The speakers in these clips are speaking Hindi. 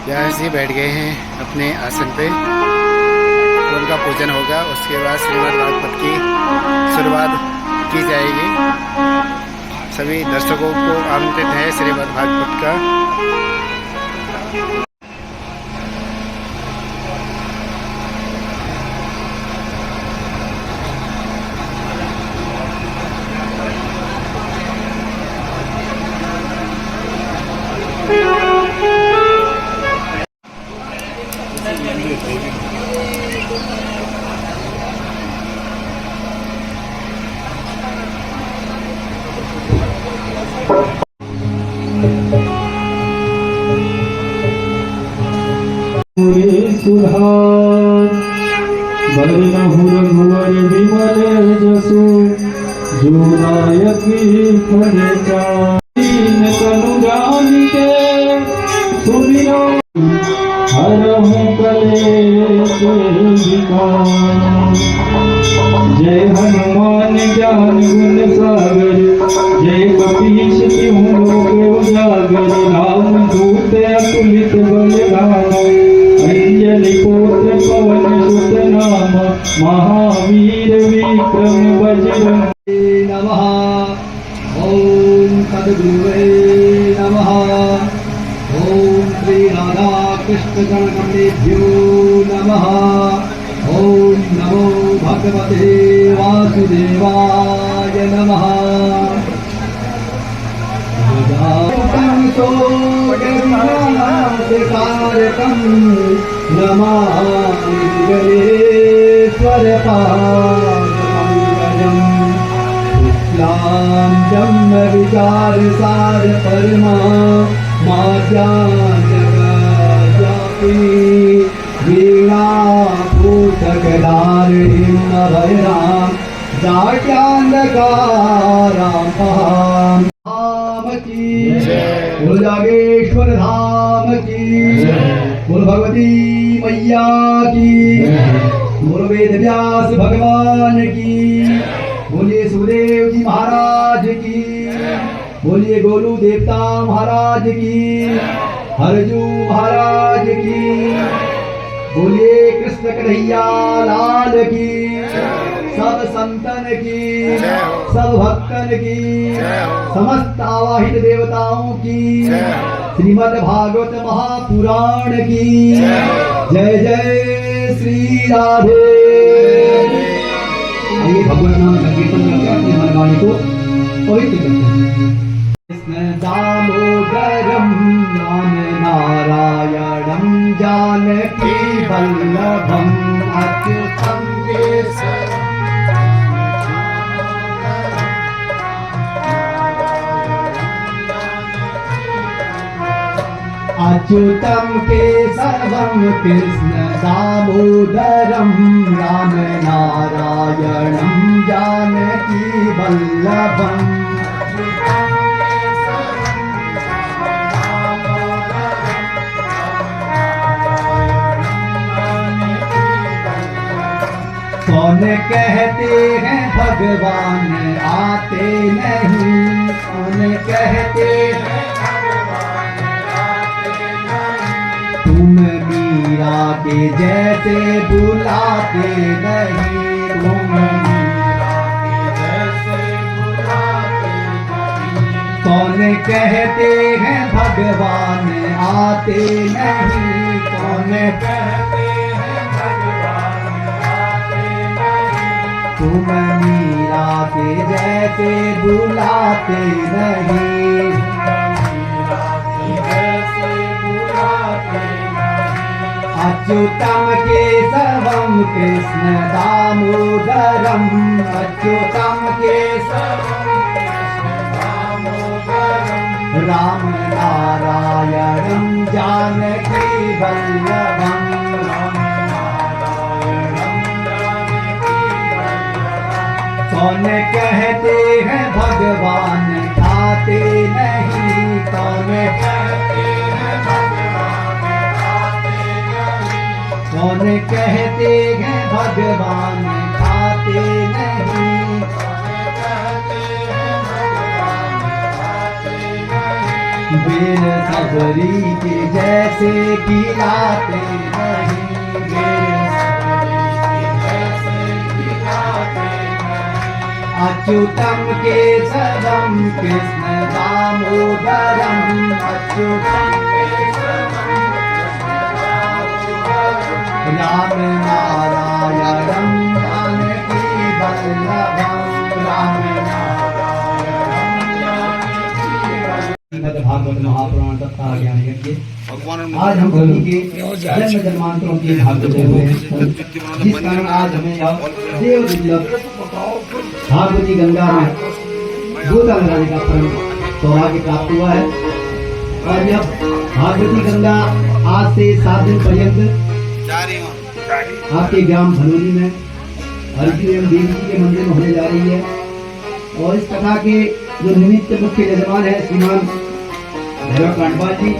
व्यास जी बैठ गए हैं अपने आसन पे। उनका पूजन होगा, उसके बाद श्रीमद् भागवत की शुरुआत की जाएगी। सभी दर्शकों को आमंत्रित है श्रीमद् भागवत का। सुधार बरनहु रघुवर विमल जसु जो नायकी फरचा दीन तनु जानिके सुमिरो हरहु कलेश विकार। जय हनुमान ज्ञान गुण सागर जय कपीश तिहु लोक उजागर। राम दूत अतुलित बल धामा अंजलि पुत्र पवन सुत नाम महावीर विक्रम बजरंगी। नमः ओम सद्गुरुवे नमः। ओम श्री राधा कृष्ण गणगणेभ्यो नमः। ओम नमो भगवते वासुदेवाय नमः। कारकं नमामि गणेश्वर पादपङ्कजं। शुक्लां विचार सार परमा माध्यान्यव्यापिनी वीणा पूतकधारिणीं अभयरां जाड्यान्धकारां बोल जागेश्वर धाम की। बोल भगवती मैया की। बोल वेद व्यास भगवान की। बोलिए सुखदेव जी महाराज की। बोलिए गोलू देवता महाराज की। हरजू महाराज की। बोलिए कृष्ण कन्हैया लाल की। सब संतन की, सब भक्तन की, समस्त आवाहित देवताओं की, श्रीमद् भागवत महापुराण की जय जय श्री राधे। आइए भगवत नाम संकीर्तन करके अपने मन वाणी को पवित्र करते हैं। कृष्ण दामोदरम नाम नारायणं जानकी वल्लभं अच्युतं केशवम् अच्युतं केशवं कृष्ण दामोदरं राम नारायणं जानकी वल्लभम्। कौन कहते हैं भगवान आते नहीं। कौन कहते हैं तुम मीरा के जैसे बुलाते नहीं। तुम मीरा के जैसे बुलाते नहीं। कौन कहते हैं भगवान आते नहीं। कौन कहते हैं भगवान आते नहीं। तुम मीरा के जैसे बुलाते नहीं। अच्युतं केशवं कृष्ण दामोदरं। अच्युतं केशवं कृष्ण दामोदरं राम नारायणं जानकी वल्लभं। राम नारायणं जानकी वल्लभं। कौन कहते हैं भगवान आते नहीं। कौन कहते हैं भगवान आते नहीं। कौन कहते हैं भगवान आते नहीं। कौन कहते हैं भगवान आते नहीं। गिर सबरी के जैसे गिराते नहीं, गिर सबरी के जैसे गिराते नहीं। अच्युतम केशवम कृष्ण दामोदरम, अच्युतम केशवम कृष्ण दामोदरम, राम नारायणम जानकी वल्लभम, राम भागवत महापुराण तथा ज्ञान यज्ञ। आज हम सभी के जन्म जन्मांतरों के भाग्य हुए हैं, जिस कारण आज हमें यह देव दुर्लभ भागवती गंगा में गोता लगाने का परम सौभाग्य प्राप्त हुआ है। और यह भागवती गंगा आज से 7 दिन पर्यंत आपके ग्राम भनोली में हरकी एवं देवी जी के मंदिर में होने जा रही है। और इस कथा के जो निमित्त मुख्य यजमान है श्रीमान भैरव कांडपाल जी,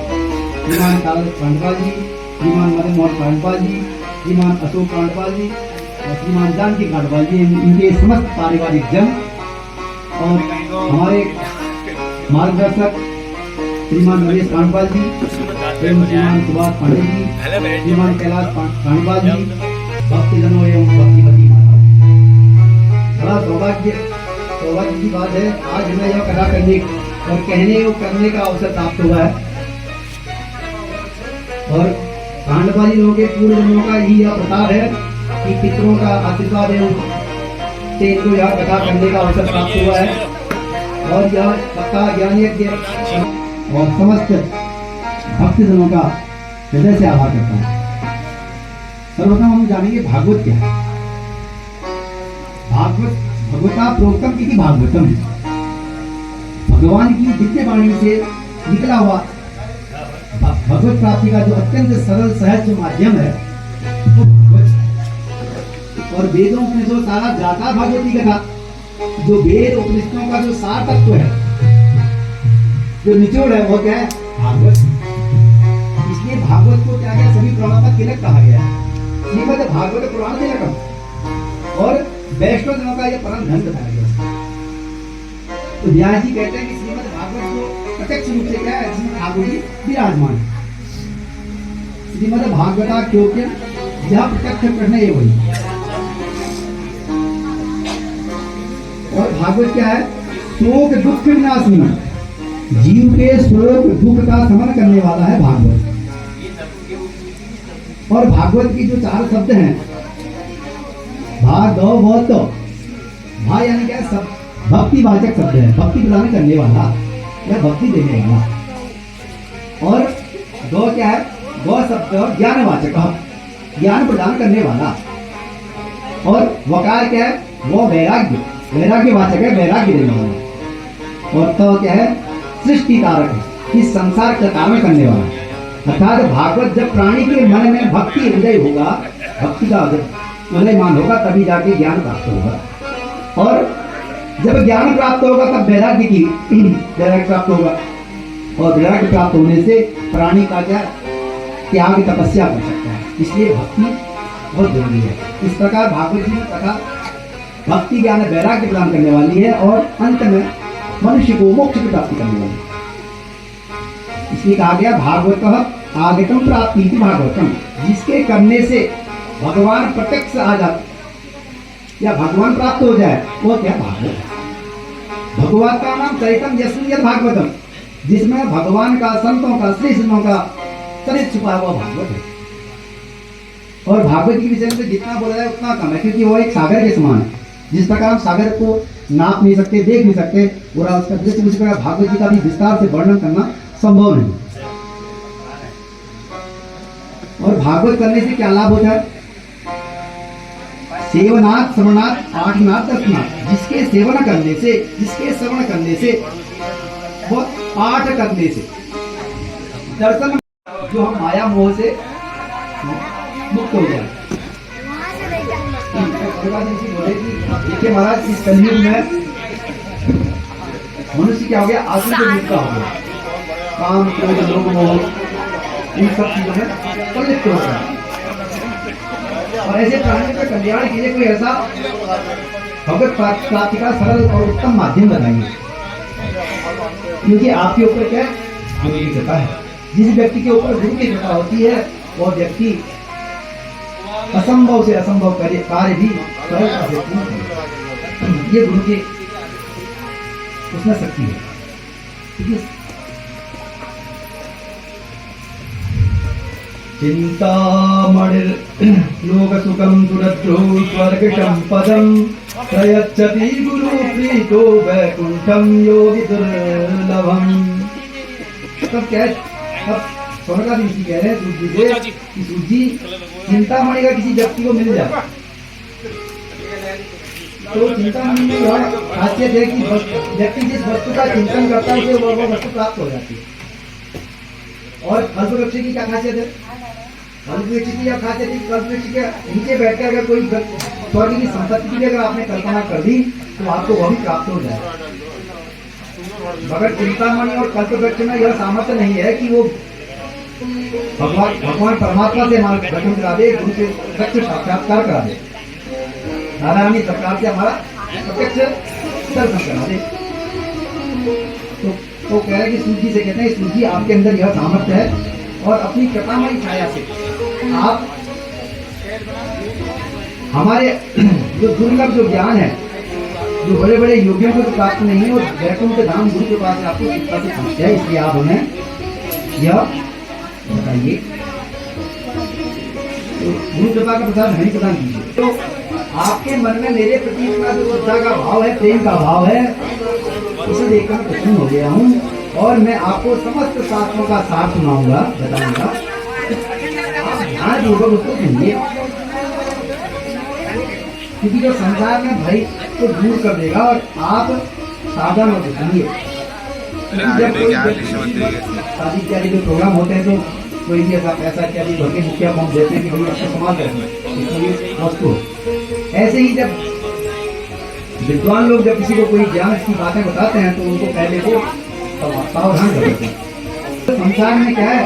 श्रीमान तारक कांडपाल जी, श्रीमान मदन मोहन कांडपाल जी, श्रीमान अशोक कांडपाल जी और श्रीमान जानकी कांडपाल जी, इनके समस्त पारिवारिक जन और हमारे मार्गदर्शक श्रीमान रमेश कांडपाल जी एवं श्रीमान सुभाष पांडे जी, श्रीमान कैलाश कांडपाल जी, भक्तजनों एवं भक्तिमती माता, बड़ा सौभाग्य की बात है। आज हमें यह कथा करने और कहने और करने का अवसर प्राप्त हुआ है। और कांडपाली लोगों के पूर्व जन्मों का ही यह प्रताप है कि पितरों का आशीर्वाद एवं से इनको यह कथा करने का अवसर प्राप्त हुआ है। और यह कथा ज्ञान यज्ञ और समस्त भक्तजनों का हृदय से आभार करता हूँ। सर्वप्रथम हम जानेंगे भागवत क्या है। भागवत भगवता प्रोक्तम की भागवतम, भगवान की दिव्य वाणी से निकला हुआ भगवत प्राप्ति का जो अत्यंत सरल सहज माध्यम है वो भगवत। और वेदों में जो सारा जाता भागवती कथा, जो वेद उपनिषदों का जो सार तत्व है, जो निचोड़ है, वो क्या है? भागवत। इसलिए भागवत को क्या है? सभी पुराणों का तिलक कहा गया है। श्रीमद् भागवत पुराण तिलकम और वैष्णव जनों का यह परम धन बताया गया। तो व्यास जी कहते हैं कि श्रीमद् भागवत को प्रत्यक्ष रूप से क्या है? जिसमें ठाकुर जी विराजमान। श्रीमद् भागवता क्योंकि यह प्रत्यक्ष प्रश्न ये वही। और भागवत क्या है? शोक दुख विनाशिनी, जीव के शोक दुख का शमन करने वाला है भागवत। और भागवत की जो 4 शब्द हैं, भागव बहुत, भा यानी क्या? सब भक्ति वाचक शब्द है, भक्ति प्रदान करने वाला या भक्ति देने वाला। और गौ क्या है? गौ शब्द ज्ञान वाचक, ज्ञान प्रदान करने वाला। और वकार क्या है? वो वैराग्य, वैराग्य वाचक है, वैराग्य देने वाला। और तो क्या है? सृष्टि कारक है, इस संसार का कारण करने वाला। अर्थात भागवत जब प्राणी के मन में भक्ति हृदय होगा, भक्ति का मान होगा, तभी जाके ज्ञान प्राप्त होगा। और जब ज्ञान प्राप्त होगा तब वैराग्य प्राप्त होगा। और वैराग्य प्राप्त होने से प्राणी का क्या? त्याग तपस्या कर सकता है। इसलिए भक्ति बहुत जरूरी है। इस प्रकार भागवत जी में कथा भक्ति ज्ञान वैराग्य प्रदान करने वाली है और अंत में मनुष्य को मोक्ष की प्राप्ति करने वाली है। इसलिए कहा गया भागवत आगतम प्राप्ति भागवतम, जिसके करने से भगवान प्रत्यक्ष आ जाते या भगवान प्राप्त हो जाए, वो क्या? भागवत। भगवान का नाम चरितम यस्मिन् भागवतम, जिसमें भगवान का, संतों का, श्री संतों का चरित्र छुपा हुआ भागवत है। और भागवत के विषय में जितना बोला जाए उतना कम है, क्योंकि वो एक सागर के समान है। जिस प्रकार हम सागर को नाप नहीं सकते, देख नहीं सकते, और उसका दृश्य, उसी प्रकार भागवत जी का भी विस्तार से वर्णन करना संभव नहीं। और भागवत करने से क्या लाभ होता है? सेवनाथ, श्रवणाथ, पाठनाथ, दर्शनाथ। जिसके सेवन करने से, जिसके श्रवण करने से, वो पाठ करने से, दर्शन, जो हम माया मोह से मुक्त हो जाए। देखिए महाराज, इस कलयुग में मनुष्य क्या हो गया? आसुरी के रूप का हो गया। काम, क्रोध, लोभ, मोह, इन सब चीजों में प्रलिप्त हो गया। और ऐसे प्राणी का कल्याण के लिए कोई ऐसा भगवत प्राप्ति का सरल और उत्तम माध्यम बताइए। क्योंकि आपके ऊपर क्या है? गुरु की कृपा है। जिस व्यक्ति के ऊपर गुरु की कृपा होती है वह व्यक्ति असंभव से असंभव कार्य भी सरलता से पूर्ण करे। ये गुरु की उसमें शक्ति है। ठीक है। चिंतामणिर् लोक सुखम सुरद्रो स्वर्ग संपदम प्रयच्छति गुरु प्रीतो वैकुंठम योगी दुर्लभम। तब क्या है, अब स्वर्गाधीश जी कह रहे हैं सूर्य से कि सूर्य जी चिंतामणि का किसी व्यक्ति को मिल जाए तो चिंतामणि में यह खासियत है कि व्यक्ति जिस वस्तु का चिंतन करता है उसे वह वस्तु प्राप्त हो जाती है। और कल्पवृक्ष की क्या खासियत है? कल्पवृक्ष की यह खासियत है, कल्पवृक्ष के नीचे बैठकर अगर कोई स्वर्ग की संपत्ति की भी अगर आपने कल्पना कर दी तो आपको वह भी प्राप्त हो जाए। मगर चिंतामणि और कल्पवृक्ष में यह सामर्थ्य नहीं है कि वो भगवान परमात्मा से हमारा दर्शन करा दे, गुरु से प्रत्यक्ष साक्षात्कार करा दे, नारायणी सरकार से हमारा प्रत्यक्ष दर्शन करा दे। तो कह रहे कि सूर्य जी से कहते हैं सूर्य जी आपके अंदर यह सामर्थ्य है और अपनी कृपामयी छाया से आप हमारे जो दुर्लभ जो ज्ञान है, जो बड़े बड़े योगियों को प्राप्त नहीं है, और वैकुंठ धाम गुरु के पास आपको कृपा से पहुंचता है, इसलिए आप हमें यह बताइए। तो गुरु कृपा का प्रसाद हमें प्रदान कीजिए। तो आपके मन में मेरे प्रति इतना जो श्रद्धा का भाव है, प्रेम का भाव है, उसे देखकर मैं प्रसन्न हो गया हूँ और मैं आपको समस्त शास्त्रों का सार सुनाऊंगा, बताऊंगा। आप ध्यान पूर्वक उसको सुनिए, क्योंकि जो संसार में भय को दूर कर देगा और आप सावधान हो सुनिए। जब कोई शादी इत्यादि जो प्रोग्राम होते हैं तो कोई भी ऐसा पैसा इत्यादि भर के मुखिया फॉर्म देते हैं कि भाई आपका समाज है वस्तु। ऐसे ही जब विद्वान लोग जब किसी को कोई ज्ञान की बातें बताते हैं तो उनको पहले को सावधान कर देते हैं। तो संसार में क्या है,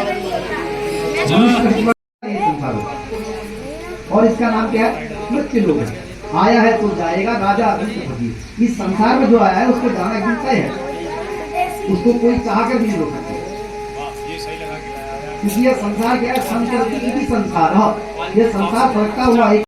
संसार और इसका नाम क्या है, मृत्यु लोग है। आया है तो जाएगा, राजा फकीर। इस संसार में जो आया है उसको जाना एकदम तय है, उसको कोई चाह कर भी नहीं रोक सकता। क्योंकि यह संसार क्या है, संस्कृति की संसार, यह संसार फटता हुआ एक